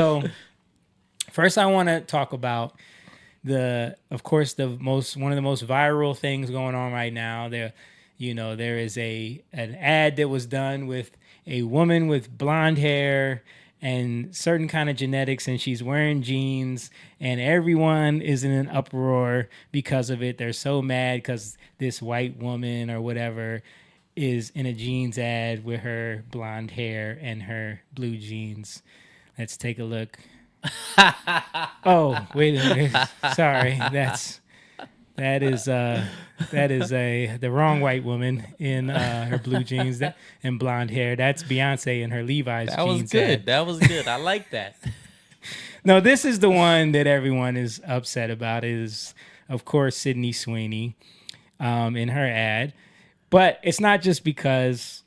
So first, I want to talk about of course, one of the most viral things going on right now. There is an ad that was done with a woman with blonde hair and certain kind of genetics, and she's wearing jeans, and everyone is in an uproar because of it. They're so mad because this white woman or whatever is in a jeans ad with her blonde hair and her blue jeans. Let's take a look. Oh, wait a minute. Sorry. That is the wrong white woman in her blue jeans and blonde hair. That's Beyonce in her Levi's jeans. That was good. That was good. I like that. No, this is the one that everyone is upset about. Is of course Sydney Sweeney in her ad, but it's not just because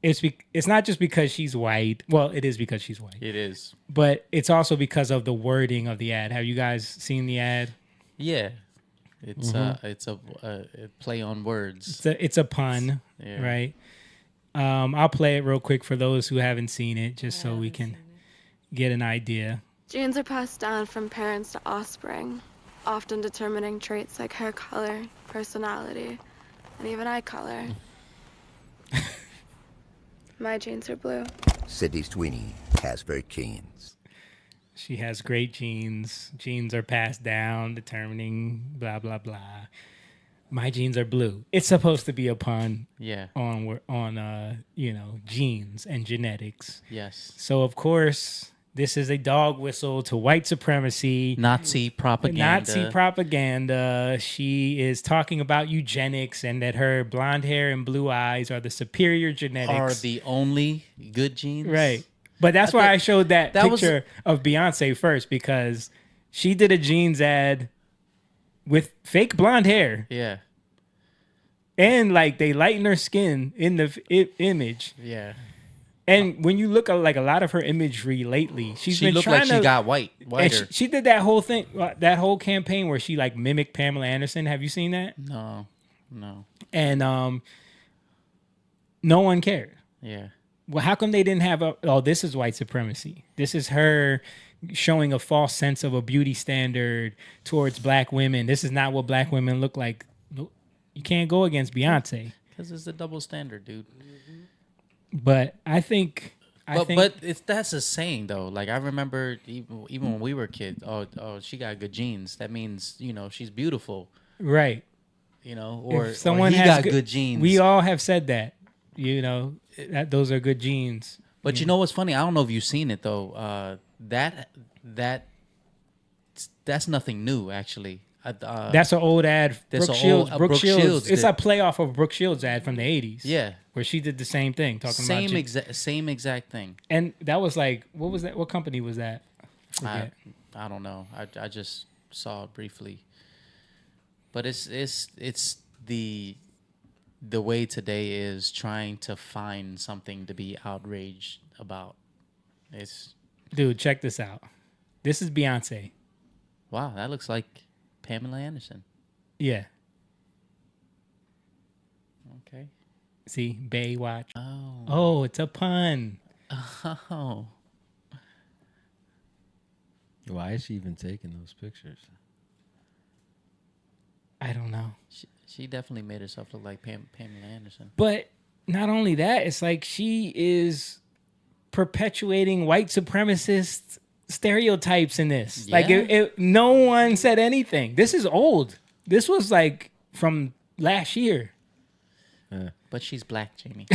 it's not just because she's white. Well, it is because she's white. It is, but it's also because of the wording of the ad. Have you guys seen the ad? Yeah. It's a play on words. It's a pun, yeah. Right? I'll play it real quick for those who haven't seen it, just so we can get an idea. Genes are passed down from parents to offspring, often determining traits like hair color, personality, and even eye color. My genes are blue. Sydney Sweeney has great genes. She has great genes. Genes are passed down, determining blah, blah, blah. My genes are blue. It's supposed to be a pun on genes and genetics. Yes. So, of course, this is a dog whistle to white supremacy. Nazi propaganda. She is talking about eugenics and that her blonde hair and blue eyes are the superior genetics. Are the only good genes. Right. But that's why I showed that picture of Beyonce first, because she did a jeans ad with fake blonde hair. Yeah. And like they lighten her skin in the image. Yeah. And when you look at like a lot of her imagery lately, she looked like she got whiter. She did that whole thing, that whole campaign where she like mimicked Pamela Anderson. Have you seen that? No. And no one cared. Yeah. Well, how come they didn't have this is white supremacy. This is her showing a false sense of a beauty standard towards black women. This is not what black women look like. You can't go against Beyonce. Because it's a double standard, dude. But I think... But that's a saying, though. Like, I remember even when we were kids, oh, she got good genes. That means, she's beautiful. Right. Or he got good genes. We all have said that. That those are good genes. But you know what's funny? I don't know if you've seen it though. That's nothing new, actually. That's an old ad. Brooke Shields. It's a playoff of Brooke Shields' ad from the 80s. Yeah, where she did the same thing, same exact thing. And that was like, what was that? What company was that? I don't know. I just saw it briefly. But it's the way today is trying to find something to be outraged about. Dude, check this out. This is Beyonce. Wow, that looks like Pamela Anderson. Yeah. Okay. See, Baywatch. Oh, it's a pun. Oh. Why is she even taking those pictures? I don't know. She definitely made herself look like Pamela Anderson. But not only that, it's like she is perpetuating white supremacist stereotypes in this. Yeah. Like no one said anything. This is old. This was like from last year. But she's black, Jamie.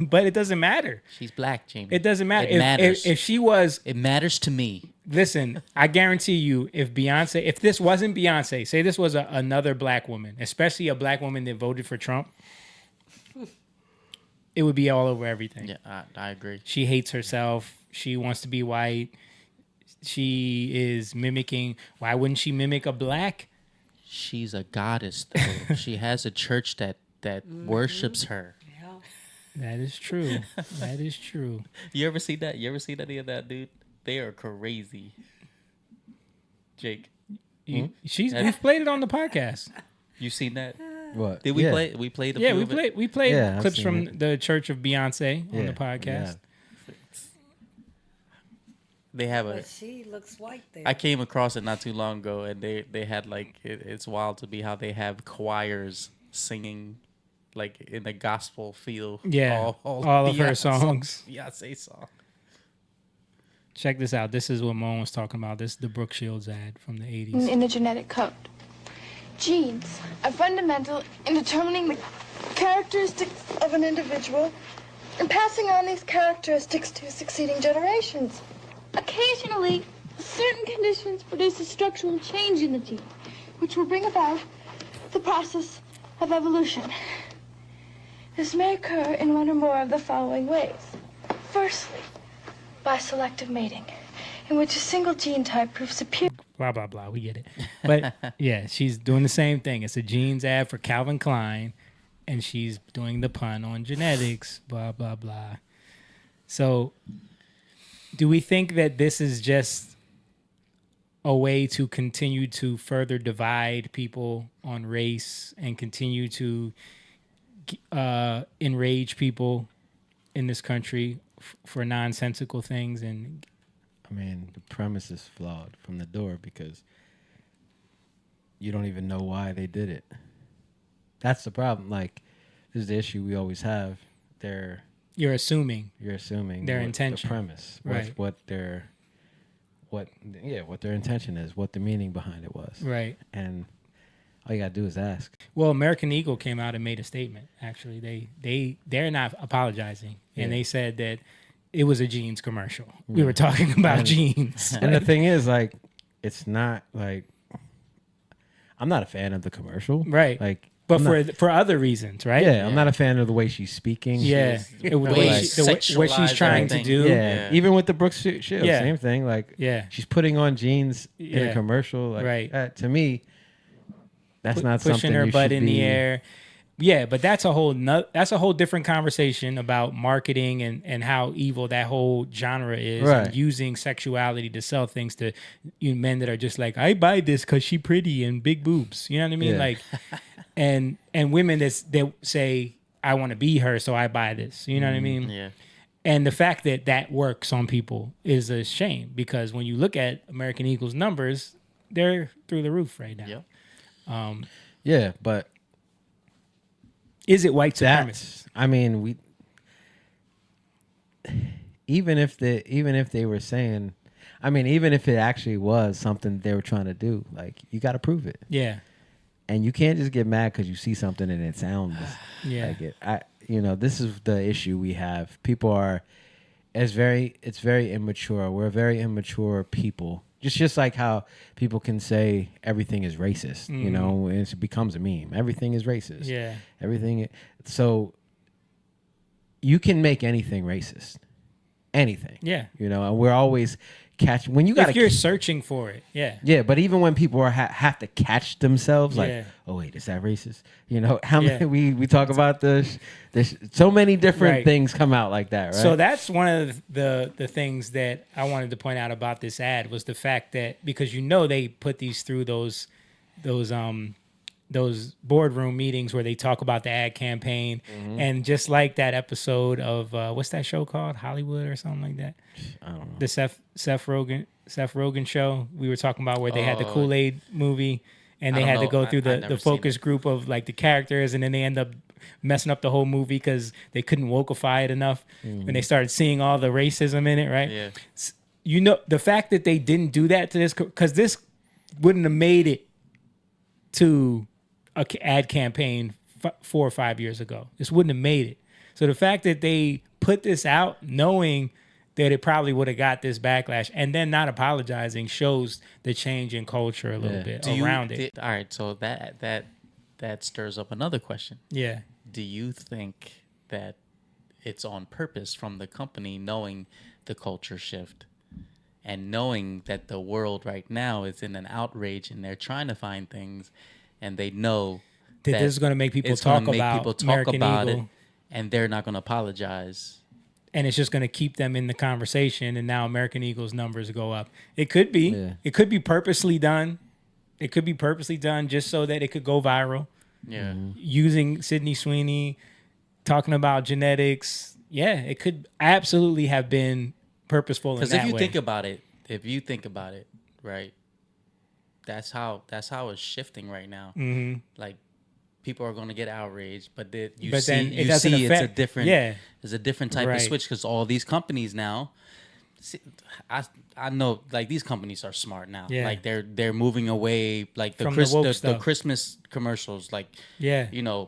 But it doesn't matter. She's black, Jamie. It doesn't matter. It matters. If she was... It matters to me. Listen, I guarantee you, if this wasn't Beyonce, say this was another black woman, especially a black woman that voted for Trump, it would be all over everything. Yeah, I agree. She hates herself. She wants to be white. She is mimicking... Why wouldn't she mimic a black? She's a goddess, though. She has a church that worships her. Yeah. That is true. That is true. You ever see that? You ever seen any of that, dude? They are crazy. Jake. We've played it on the podcast. You seen that? What? Did we play? We played. We played clips from the Church of Beyonce on the podcast. they have a. But she looks white there. I came across it not too long ago, and they had like it's wild to be how they have choirs singing, like in a gospel feel. Yeah, all of her songs. Beyonce song. Check this out. This is what Moan was talking about. This is the Brooke Shields ad from the 80s. In the genetic code. Genes are fundamental in determining the characteristics of an individual and passing on these characteristics to succeeding generations. Occasionally, certain conditions produce a structural change in the gene, which will bring about the process of evolution. This may occur in one or more of the following ways. Firstly, by selective mating, in which a single gene type proves superior. Blah, blah, blah. We get it. But yeah, she's doing the same thing. It's a jeans ad for Calvin Klein, and she's doing the pun on genetics, blah, blah, blah. So do we think that this is just a way to continue to further divide people on race and continue to enrage people in this country for nonsensical things? And I mean, the premise is flawed from the door because you don't even know why they did it. That's the problem. Like, this is the issue we always have. You're assuming their intention, the premise, right? What their intention is, what the meaning behind it was, right? And all you gotta do is ask. Well, American Eagle came out and made a statement. Actually, they're not apologizing, and they said that it was a jeans commercial. We were talking about jeans. And the thing is, like, it's not like I'm not a fan of the commercial, right? Like, but for other reasons, right? Yeah, I'm not a fan of the way she's speaking. Yeah, what she's trying to do. Yeah, even with the Brooks Shields, same thing. Like, she's putting on jeans in a commercial. Like, right. To me, that's not pushing something her you butt should in be... the air. Yeah, but that's a whole different conversation about marketing and how evil that whole genre is, and using sexuality to sell things to men that are just like, I buy this because she pretty and big boobs. You know what I mean? Yeah. Like, and women that say, I want to be her, so I buy this. You know what I mean? Yeah. And the fact that that works on people is a shame, because when you look at American Eagle's numbers, they're through the roof right now. Yep. Yeah, but is it white supremacist? I mean, even if they were saying, I mean, even if it actually was something they were trying to do, like, you got to prove it. Yeah. And you can't just get mad because you see something and it sounds like it. This is the issue we have. People are, it's very immature. We're very immature people. Just like how people can say everything is racist, it becomes a meme. Everything is racist. Yeah. Everything. So you can make anything racist. Anything. Yeah. And we're always when you got if you're searching for it. Yeah. Yeah, but even when people have to catch themselves, like, oh wait, is that racist? How many we talk about this. There's so many different things come out like that, right? So that's one of the things that I wanted to point out about this ad, was the fact that, because they put these through those boardroom meetings where they talk about the ad campaign, and just like that episode of what's that show called, Hollywood or something like that? I don't know. The Seth Rogen show we were talking about, where they had the Kool-Aid movie, and they had to go through the focus group of like the characters, and then they end up messing up the whole movie because they couldn't wokeify it enough, and they started seeing all the racism in it, right? Yeah. The fact that they didn't do that to this, because this wouldn't have made it to a ad campaign 4 or 5 years ago. This wouldn't have made it. So the fact that they put this out knowing that it probably would have got this backlash and then not apologizing shows the change in culture a little bit around it. All right, so that stirs up another question. Yeah. Do you think that it's on purpose from the company, knowing the culture shift and knowing that the world right now is in an outrage and they're trying to find things, and they know that this is going to make people talk about American Eagle, it, and they're not going to apologize? And it's just going to keep them in the conversation, and now American Eagle's numbers go up. It could be. Yeah. It could be purposely done. It could be purposely done just so that it could go viral. Yeah. Using Sydney Sweeney, talking about genetics. Yeah, it could absolutely have been purposeful in that way. Because if you think about it, if you think about it, right? That's how it's shifting right now. Mm-hmm. Like people are going to get outraged, but then then it doesn't affect, it's a different it's a different type of switch because all these companies now. See, I know like these companies are smart now. Yeah. Like they're moving away like From the woke the stuff. Christmas commercials like Yeah.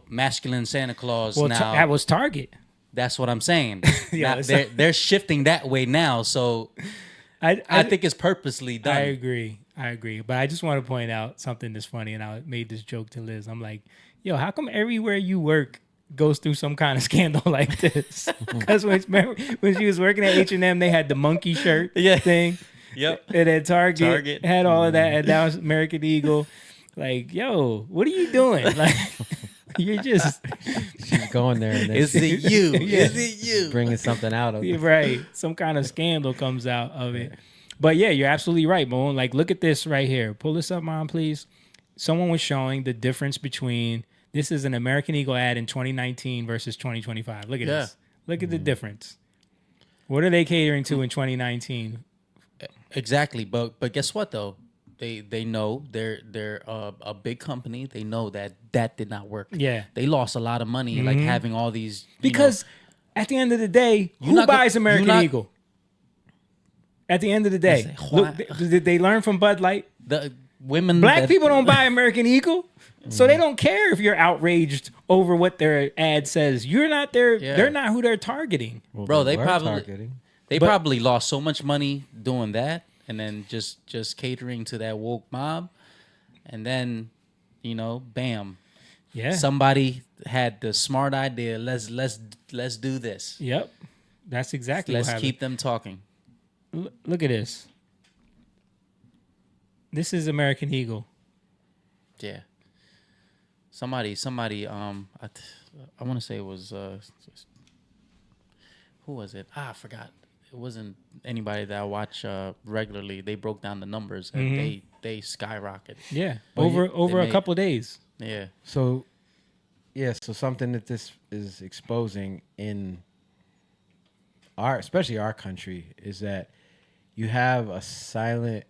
masculine Santa Claus Well, now. that was Target. That's what I'm saying. Yeah, Now, they're shifting that way now, so I think it's purposely done. I agree. But I just want to point out something that's funny, and I made this joke to Liz. I'm like, yo, how come everywhere you work goes through some kind of scandal like this? Because when she was working at H&M, they had the monkey shirt thing. Yep. And then Target had all of that, and now it's American Eagle. Like, yo, what are you doing? Like, you're just... She's going there. And then Is it you? Yeah. Is it you? bringing something out of it. Right. Some kind of scandal comes out of it. But yeah, you're absolutely right, Moon. Like, look at this right here. Pull this up, Mom, please. Someone was showing the difference between... This is an American Eagle ad in 2019 versus 2025. Look at this. Look at the difference. What are they catering to in 2019? Exactly, but guess what though? They know they're a big company. They know that did not work. Yeah. They lost a lot of money like having all these Because at the end of the day, who buys American Eagle? At the end of the day, look, did they learn from Bud Light? The women, Black people don't buy American Eagle, so they don't care if you're outraged over what their ad says. You're not there. Yeah. They're not who they're targeting. Well, bro. They were probably targeting. probably lost so much money doing that, and then just catering to that woke mob, and then bam, Yeah. somebody had the smart idea. Let's do this. Yep. That's exactly. Let's what keep them talking. Look at this. This is American Eagle. Yeah. Somebody. I want to say it was who was it? I forgot. It wasn't anybody that I watch regularly. They broke down the numbers and they skyrocketed. Yeah. Well, over they a made- couple of days. Yeah. So something that this is exposing in especially our country, is that you have a silent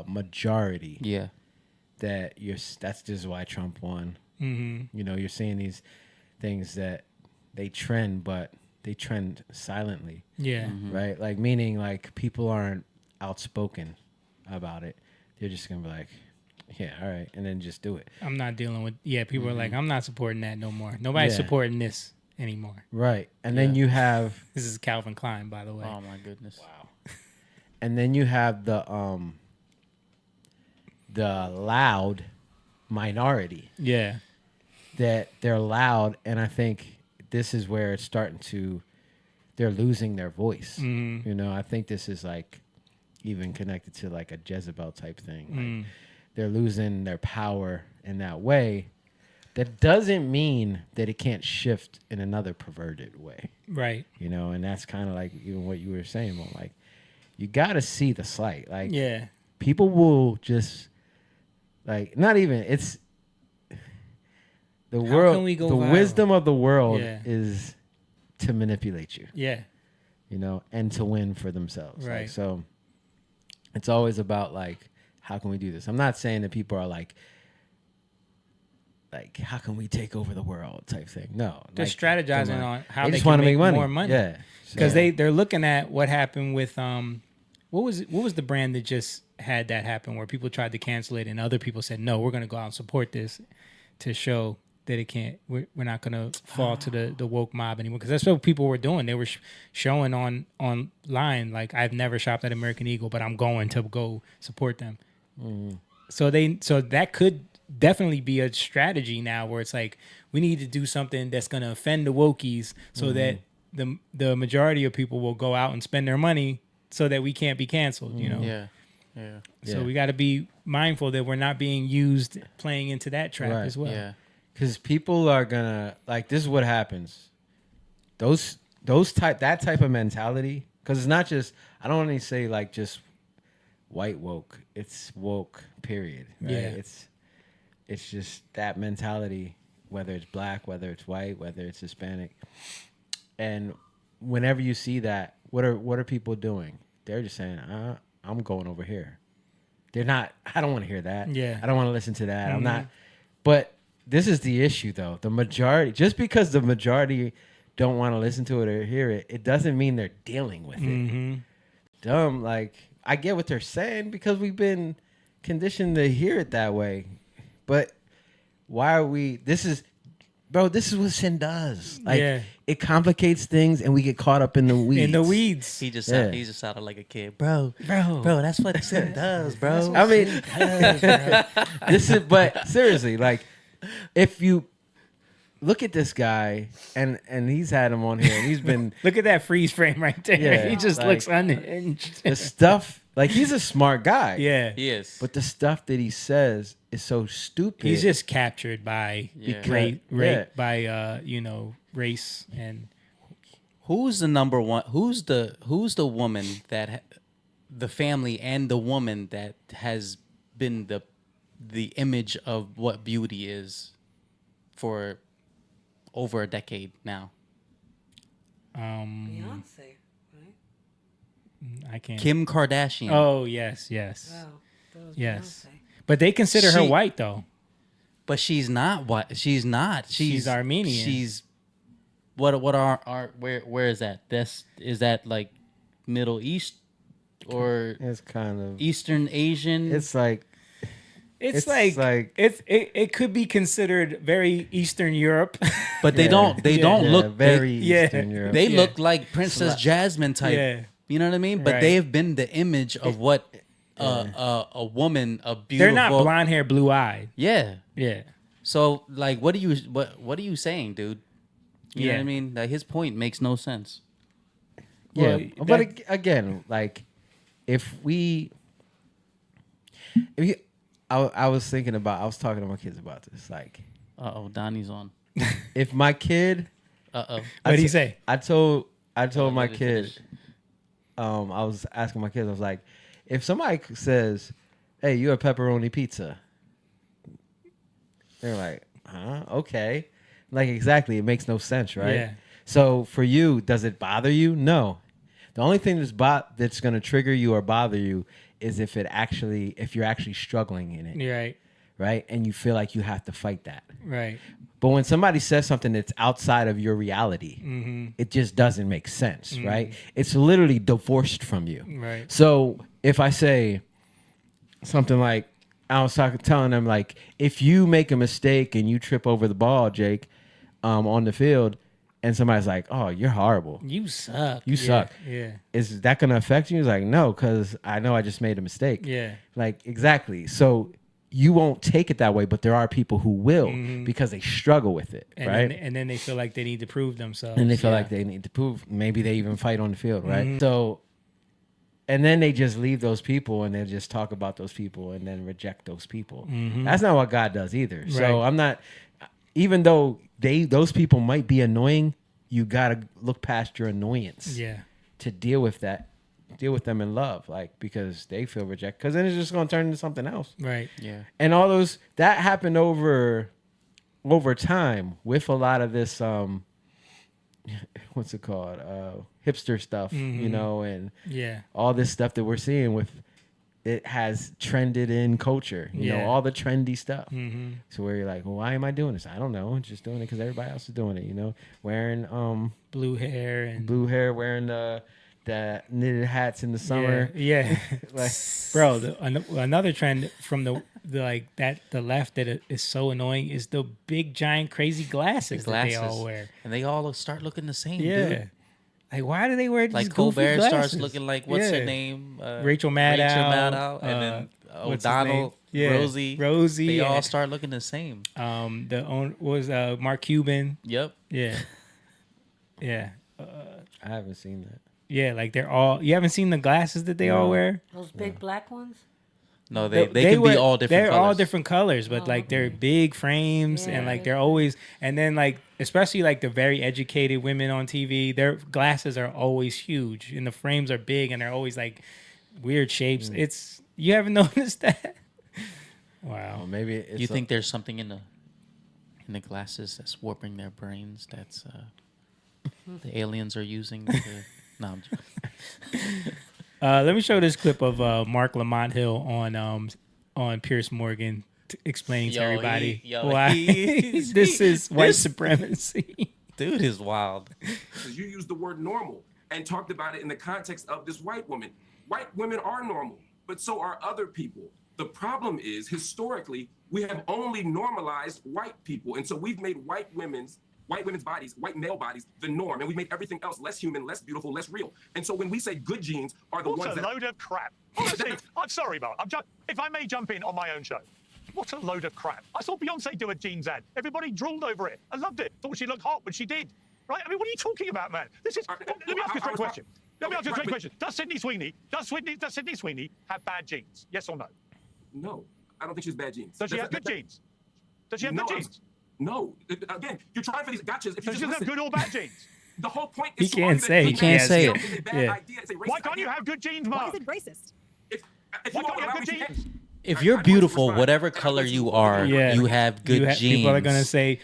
majority. Yeah. That's just why Trump won. Mm-hmm. You're seeing these things that they trend, but they trend silently. Yeah. Right? Like, meaning like people aren't outspoken about it. They're just gonna be like, yeah, all right, and then just do it. I'm not dealing with. Yeah. People are like, I'm not supporting that no more. Nobody's supporting this anymore. Right. And then you have This is Calvin Klein, by the way. Oh my goodness. wow. And then you have the loud minority Yeah. that they're loud, and I think this is where it's they're losing their voice. I think this is like even connected to like a Jezebel type thing. Like they're losing their power in that way. That doesn't mean that it can't shift in another perverted way. Right. And that's kind of like even what you were saying, Mo, like you got to see the slight. Like, Yeah. people will just like, not even, it's the How world, can we go the viral? wisdom of the world Yeah. is to manipulate you, Yeah. and to win for themselves. Right. Like, so it's always about like, how can we do this? I'm not saying that people are like, how can we take over the world type thing? No. They're like, strategizing come on how they they just can want to make make more money. Yeah. Because So- they're looking at what happened with what was the brand that just had that happen where people tried to cancel it and other people said no, we're going to go out and support this to show that it can't, we're not going to fall to the woke mob anymore, because that's what people were doing. They were showing online like, I've never shopped at American Eagle, but I'm going to go support them. So that could definitely be a strategy now where it's like, we need to do something that's going to offend the wokies so that the majority of people will go out and spend their money so that we can't be canceled, Yeah. So we got to be mindful that we're not being used playing into that trap Right. as well. Yeah. Because people are gonna like, this is what happens. That type of mentality. Because it's not just, I don't want to say like just white woke. It's woke. Period. Right? Yeah. It's just that mentality. Whether it's black, whether it's white, whether it's Hispanic, and whenever you see that, what are people doing? they're just saying, I'm going over here. They're not. I don't want to hear that. Yeah. I don't want to listen to that. I'm not. But this is the issue, though. The majority, just because the majority don't want to listen to it or hear it, it doesn't mean they're dealing with it. Dumb. Like, I get what they're saying because we've been conditioned to hear it that way. But why are we? This is what sin does. Like, it complicates things, and we get caught up in the weeds. He just sounded like a kid, bro. That's what sin does, bro. I mean, this is. But seriously, like, if you look at this guy, and he's had him on here, and he's been look at that freeze frame right there. Yeah, he just like, looks unhinged. The stuff, like, he's a smart guy. Yeah, he is. But the stuff that he says is so stupid. He's just captured by race and. Who's the number one? Who's the woman that the family and the woman that has been the image of what beauty is for over a decade now? Beyonce, right? I can't. Kim Kardashian. Oh yes. Wow, that was Yes. Beyonce. But they consider her white though. But she's not white. She's not. She's Armenian. She's where is that? Is that like Middle East or it's kind of Eastern Asian? It's like it could be considered very Eastern Europe. But they don't look very Eastern Europe. They look like Princess Jasmine type. Yeah. You know what I mean? But they have been the image of what a woman, a beautiful. They're not blonde hair, blue eyed. Yeah. Yeah. So like, what are you saying, dude? You know what I mean? Like, his point makes no sense. Yeah, but again, like, I was thinking about, I was talking to my kids about this. Like, Donnie's on. If my kid, what did he say? I told my kid, I was asking my kids, I was like, if somebody says, "Hey, you're a pepperoni pizza," they're like, "Huh? Okay." Like, exactly, it makes no sense, right? Yeah. So for you, does it bother you? No. The only thing that's going to trigger you or bother you is if you're actually struggling in it. Right? And you feel like you have to fight that. Right. But when somebody says something that's outside of your reality, it just doesn't make sense, right? It's literally divorced from you. Right. So if I say something like, I was telling them, like, if you make a mistake and you trip over the ball, Jake, on the field, and somebody's like, "Oh, you're horrible. You suck. You suck." Yeah. Is that going to affect you? He's like, "No, because I know I just made a mistake." Yeah. Like, exactly. So you won't take it that way, but there are people who will because they struggle with it, right? And then they feel like they need to prove themselves. And they feel like they need to prove. Maybe they even fight on the field, right? So, and then they just leave those people and they just talk about those people and then reject those people. That's not what God does either. Right. So I'm not, even though those people might be annoying, you got to look past your annoyance to deal with that. Deal with them in love, like, because they feel rejected. Because then it's just going to turn into something else. Right. Yeah. And all those, that happened over time with a lot of this, what's it called? Hipster stuff, you know, and all this stuff that we're seeing with, it has trended in culture, you know, all the trendy stuff. So where you're like, well, why am I doing this? I don't know. I'm just doing it because everybody else is doing it, you know, wearing blue hair, wearing the knitted hats in the summer. Yeah. Like, bro, another trend from the left that is so annoying is the big giant crazy glasses that they all wear. And they all start looking the same, yeah. dude. Like, why do they wear these like goofy Colbert glasses? starts looking like, what's her name? Rachel Maddow. And then O'Donnell, Rosie. They all start looking the same. Mark Cuban. Yep. Yeah. Yeah. I haven't seen that. Yeah, like they're all. You haven't seen the glasses that they all wear? Those big black ones? No, they can be all different they're colors. all different colors, but like they're big frames and like they're always, and then like especially like the very educated women on TV, their glasses are always huge and the frames are big and they're always like weird shapes. It's, you haven't noticed that? Wow. Well, maybe it's you think there's something in the glasses that's warping their brains that's the aliens are using to, no, I'm joking. Let me show this clip of Mark Lamont Hill on Pierce Morgan explaining to everybody why this is white supremacy. Dude is wild. You used the word normal and talked about it in the context of this white woman. White women are normal, but so are other people. The problem is, historically, we have only normalized white people. And so we've made white women's bodies, white male bodies, the norm. And we made everything else less human, less beautiful, less real. And so when we say good genes are the ones that... What a load of crap. Honestly, I'm sorry, Mark. If I may jump in on my own show. What a load of crap. I saw Beyonce do a jeans ad. Everybody drooled over it. I loved it. Thought she looked hot when she did. Right? I mean, what are you talking about, man? This is... Let me ask you a straight question. Does Sydney Sweeney have bad genes? Yes or no? No. I don't think she has bad genes. Does she have good genes? Does she have good genes? No. Again, you're trying for these gotchas. If so she doesn't have good or bad genes? The whole point is... He can't say it. Why can't you have good genes, Mark? Why is it racist? Why can't you have good genes? If you're beautiful, whatever color you are, you have good genes. People are going to say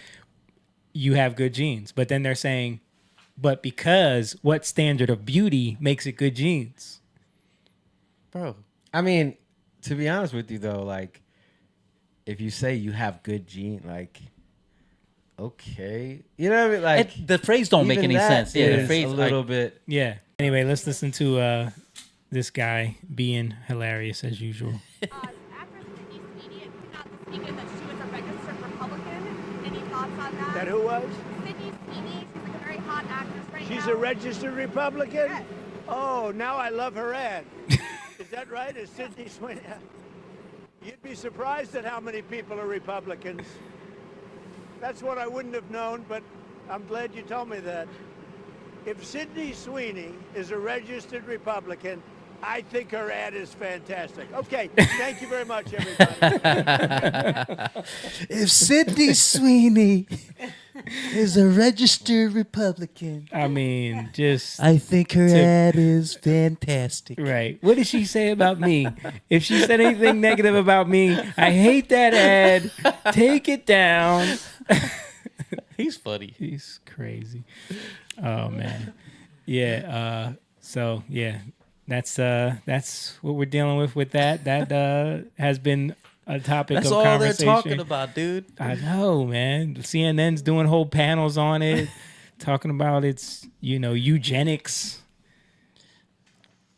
you have good genes. But then they're saying, but because what standard of beauty makes it good genes? Bro. I mean, to be honest with you, though, like, if you say you have good genes, like, okay. You know what I mean? Like, the phrase don't make any sense. Yeah, the phrase a little bit. Yeah. Anyway, let's listen to this guy being hilarious as usual. Actress Sydney Sweeney came out this weekend that she was a registered Republican. Any thoughts on that? That who was? Sydney Sweeney. She's like a very hot actress right now. She's a registered Republican? Yes. Oh, now I love her ad. Is that right? Is Sydney Sweeney? You'd be surprised at how many people are Republicans. That's what I wouldn't have known, but I'm glad you told me that. If Sydney Sweeney is a registered Republican, I think her ad is fantastic. Okay, thank you very much, everybody. If Sydney Sweeney is a registered Republican, I mean, just... I think her ad is fantastic. Right. What did she say about me? If she said anything negative about me, I hate that ad. Take it down. He's funny. He's crazy. Oh, man. Yeah. So, yeah. That's what we're dealing with that. That has been a topic That's of all conversation. they're talking about, dude. I know, man. CNN's doing whole panels on it, talking about its, eugenics.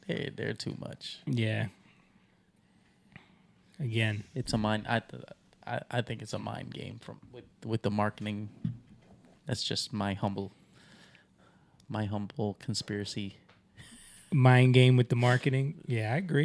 They're too much. Yeah. Again, it's a mind. I think it's a mind game with the marketing. That's just my humble conspiracy. Mind game with the marketing. Yeah, I agree.